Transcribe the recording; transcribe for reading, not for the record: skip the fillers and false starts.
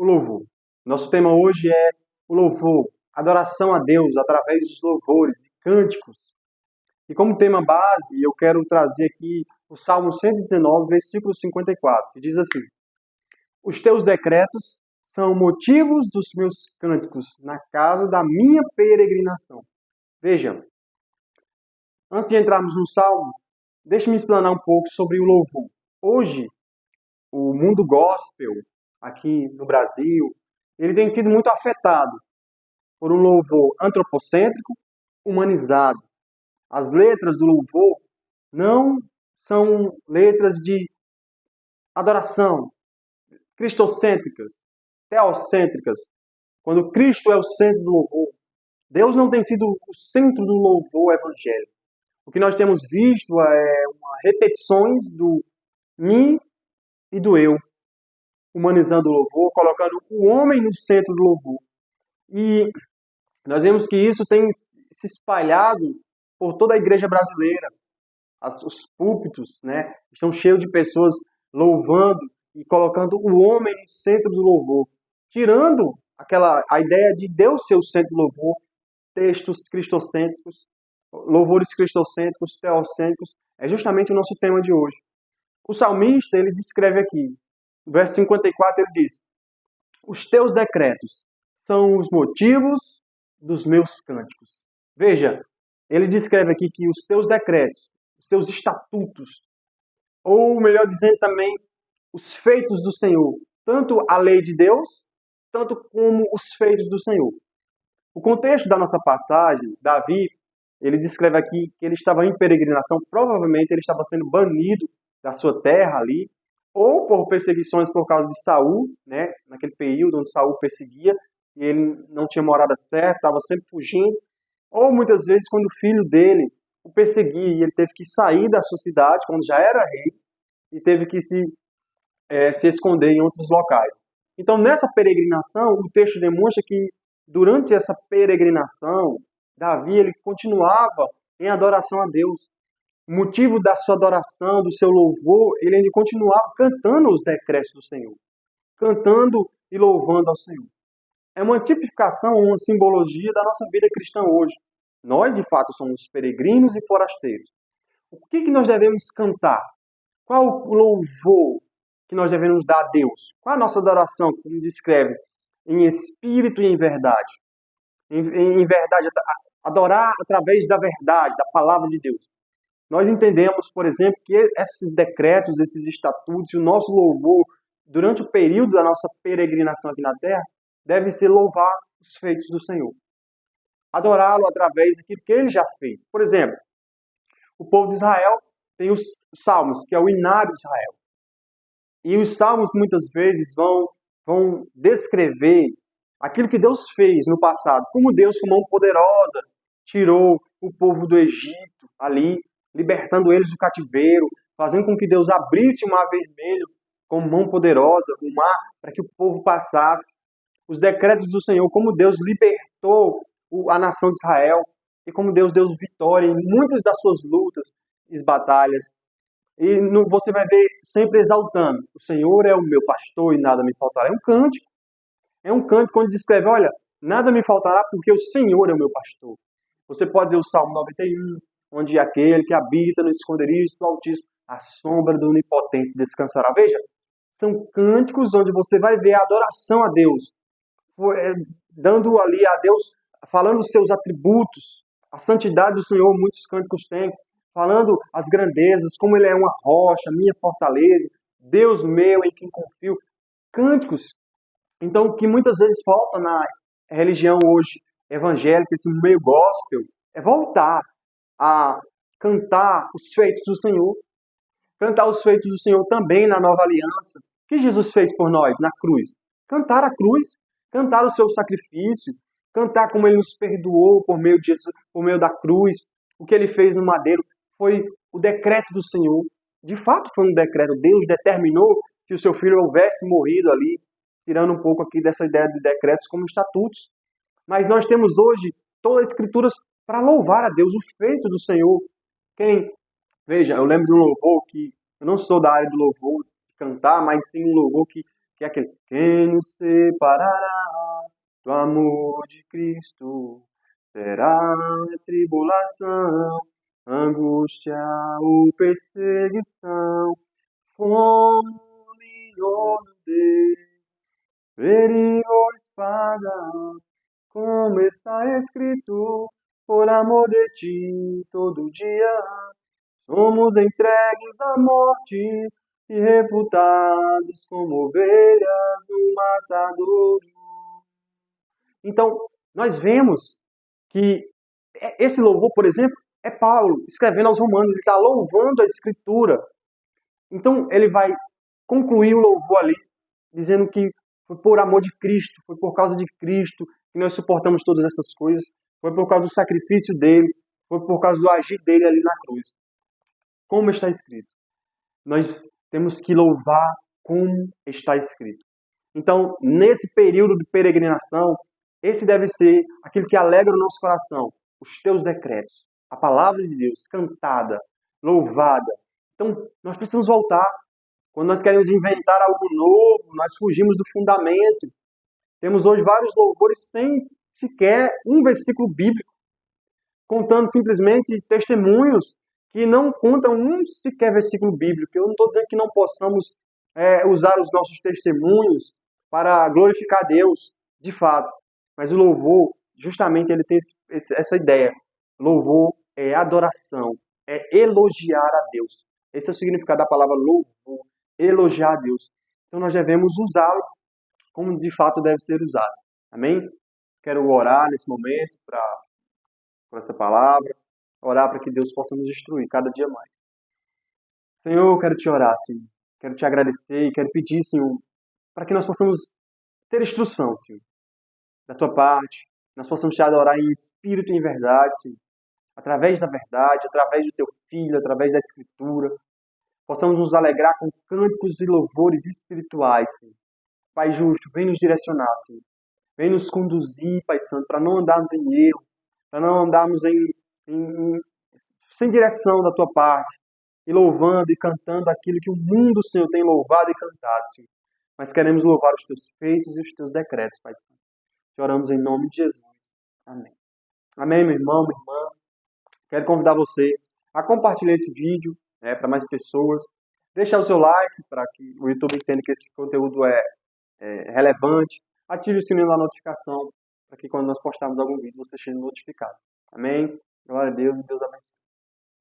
o louvor. Nosso tema hoje é o louvor, adoração a Deus através dos louvores, de cânticos. E como tema base, eu quero trazer aqui o Salmo 119, versículo 54, que diz assim: Os teus decretos são motivos dos meus cânticos na casa da minha peregrinação. Veja, antes de entrarmos no Salmo, deixe-me explanar um pouco sobre o louvor. Hoje, o mundo gospel aqui no Brasil, ele tem sido muito afetado por um louvor antropocêntrico, humanizado. As letras do louvor não são letras de adoração, cristocêntricas, teocêntricas. Quando Cristo é o centro do louvor, Deus não tem sido o centro do louvor evangélico. O que nós temos visto é repetições do mim e do eu, humanizando o louvor, colocando o homem no centro do louvor. E nós vemos que isso tem se espalhado por toda a igreja brasileira. Os púlpitos, né, estão cheios de pessoas louvando e colocando o homem no centro do louvor, tirando a ideia de Deus ser o centro do louvor, textos cristocêntricos, louvores cristocêntricos, teocêntricos, é justamente o nosso tema de hoje. O salmista, ele descreve aqui, no verso 54, ele diz: Os teus decretos são os motivos dos meus cânticos. Veja, ele descreve aqui que os teus decretos, os teus estatutos, ou melhor dizendo também, os feitos do Senhor, tanto a lei de Deus, tanto como os feitos do Senhor. O contexto da nossa passagem, Davi, ele descreve aqui que ele estava em peregrinação, provavelmente ele estava sendo banido da sua terra ali, ou por perseguições por causa de Saul, né, naquele período onde Saul perseguia, e ele não tinha morada certa, estava sempre fugindo, ou muitas vezes quando o filho dele o perseguia e ele teve que sair da sua cidade, quando já era rei, e teve que se esconder em outros locais. Então, nessa peregrinação, o texto demonstra que durante essa peregrinação, Davi ele continuava em adoração a Deus. O motivo da sua adoração, do seu louvor, ele ainda continuava cantando os decretos do Senhor, cantando e louvando ao Senhor. É uma tipificação, uma simbologia da nossa vida cristã hoje. Nós, de fato, somos peregrinos e forasteiros. O que nós devemos cantar? Qual o louvor que nós devemos dar a Deus? Qual a nossa adoração, como descreve? Em espírito e em verdade. Em verdade, adorar através da verdade, da palavra de Deus. Nós entendemos, por exemplo, que esses decretos, esses estatutos, o nosso louvor, durante o período da nossa peregrinação aqui na Terra, deve ser louvar os feitos do Senhor. Adorá-lo através daquilo que ele já fez. Por exemplo, o povo de Israel tem os salmos, que é o inário de Israel. E os salmos, muitas vezes, vão descrever aquilo que Deus fez no passado. Como Deus, com mão poderosa, tirou o povo do Egito ali, libertando eles do cativeiro, fazendo com que Deus abrisse o mar vermelho com mão poderosa, o mar, para que o povo passasse. Os decretos do Senhor, como Deus libertou a nação de Israel, e como Deus deu vitória em muitas das suas lutas e batalhas. E você vai ver sempre exaltando: o Senhor é o meu pastor e nada me faltará. É um cântico. É um cântico onde descreve: olha, nada me faltará porque o Senhor é o meu pastor. Você pode ver o Salmo 91, onde aquele que habita no esconderijo do Altíssimo, a sombra do Onipotente descansará. Veja, são cânticos onde você vai ver a adoração a Deus, dando ali a Deus, falando os seus atributos, a santidade do Senhor, muitos cânticos têm, falando as grandezas, como Ele é uma rocha, minha fortaleza, Deus meu em quem confio. Cânticos, então, que muitas vezes falta na religião hoje evangélica, esse meio gospel, é voltar a cantar os feitos do Senhor. Cantar os feitos do Senhor também na nova aliança. O que Jesus fez por nós na cruz? Cantar a cruz, cantar o seu sacrifício, cantar como Ele nos perdoou por meio da cruz. O que Ele fez no madeiro foi o decreto do Senhor. De fato foi um decreto. Deus determinou que o seu filho houvesse morrido ali, tirando um pouco aqui dessa ideia de decretos como estatutos. Mas nós temos hoje todas as escrituras para louvar a Deus, o feito do Senhor. Veja, eu lembro de um louvor que, eu não sou da área do louvor, de cantar, mas tem um louvor que que é aquele: quem nos separará do amor de Cristo? Será tribulação, angústia ou perseguição, fome ou nudez, perigo ou espada, como está escrito, por amor de ti, todo dia somos entregues à morte e reputados como ovelhas do matador. Então, nós vemos que esse louvor, por exemplo, é Paulo escrevendo aos Romanos, ele está louvando a Escritura. Então, ele vai concluir o louvor ali, dizendo que foi por amor de Cristo, foi por causa de Cristo que nós suportamos todas essas coisas, foi por causa do sacrifício dele, foi por causa do agir dele ali na cruz. Como está escrito. Nós temos que louvar como está escrito. Então, nesse período de peregrinação, esse deve ser aquilo que alegra o nosso coração, os teus decretos, a palavra de Deus cantada, louvada. Então, nós precisamos voltar. Quando nós queremos inventar algo novo, nós fugimos do fundamento. Temos hoje vários louvores sem sequer um versículo bíblico, contando simplesmente testemunhos que não contam um sequer versículo bíblico. Eu não estou dizendo que não possamos usar os nossos testemunhos para glorificar Deus, de fato. Mas o louvor, justamente, ele tem essa ideia. Louvor é adoração, é elogiar a Deus. Esse é o significado da palavra louvor, elogiar a Deus. Então nós devemos usá-lo como de fato deve ser usado. Amém? Quero orar nesse momento por essa palavra, orar para que Deus possa nos instruir cada dia mais. Senhor, eu quero te orar, Senhor. Quero te agradecer e quero pedir, Senhor, para que nós possamos ter instrução, Senhor, da tua parte. Nós possamos te adorar em espírito e em verdade, Senhor. Através da verdade, através do teu Filho, através da Escritura. Possamos nos alegrar com cânticos e louvores espirituais, Senhor. Pai justo, vem nos direcionar, Senhor. Vem nos conduzir, Pai Santo, para não andarmos em erro, para não andarmos sem direção da tua parte, e louvando e cantando aquilo que o mundo, Senhor, tem louvado e cantado, Senhor. Mas queremos louvar os teus feitos e os teus decretos, Pai Santo. Te oramos em nome de Jesus. Amém. Amém, meu irmão, minha irmã. Quero convidar você a compartilhar esse vídeo para mais pessoas. Deixar o seu like para que o YouTube entenda que esse conteúdo é relevante. Ative o sininho da notificação para que quando nós postarmos algum vídeo você seja notificado. Amém? Glória a Deus e Deus abençoe.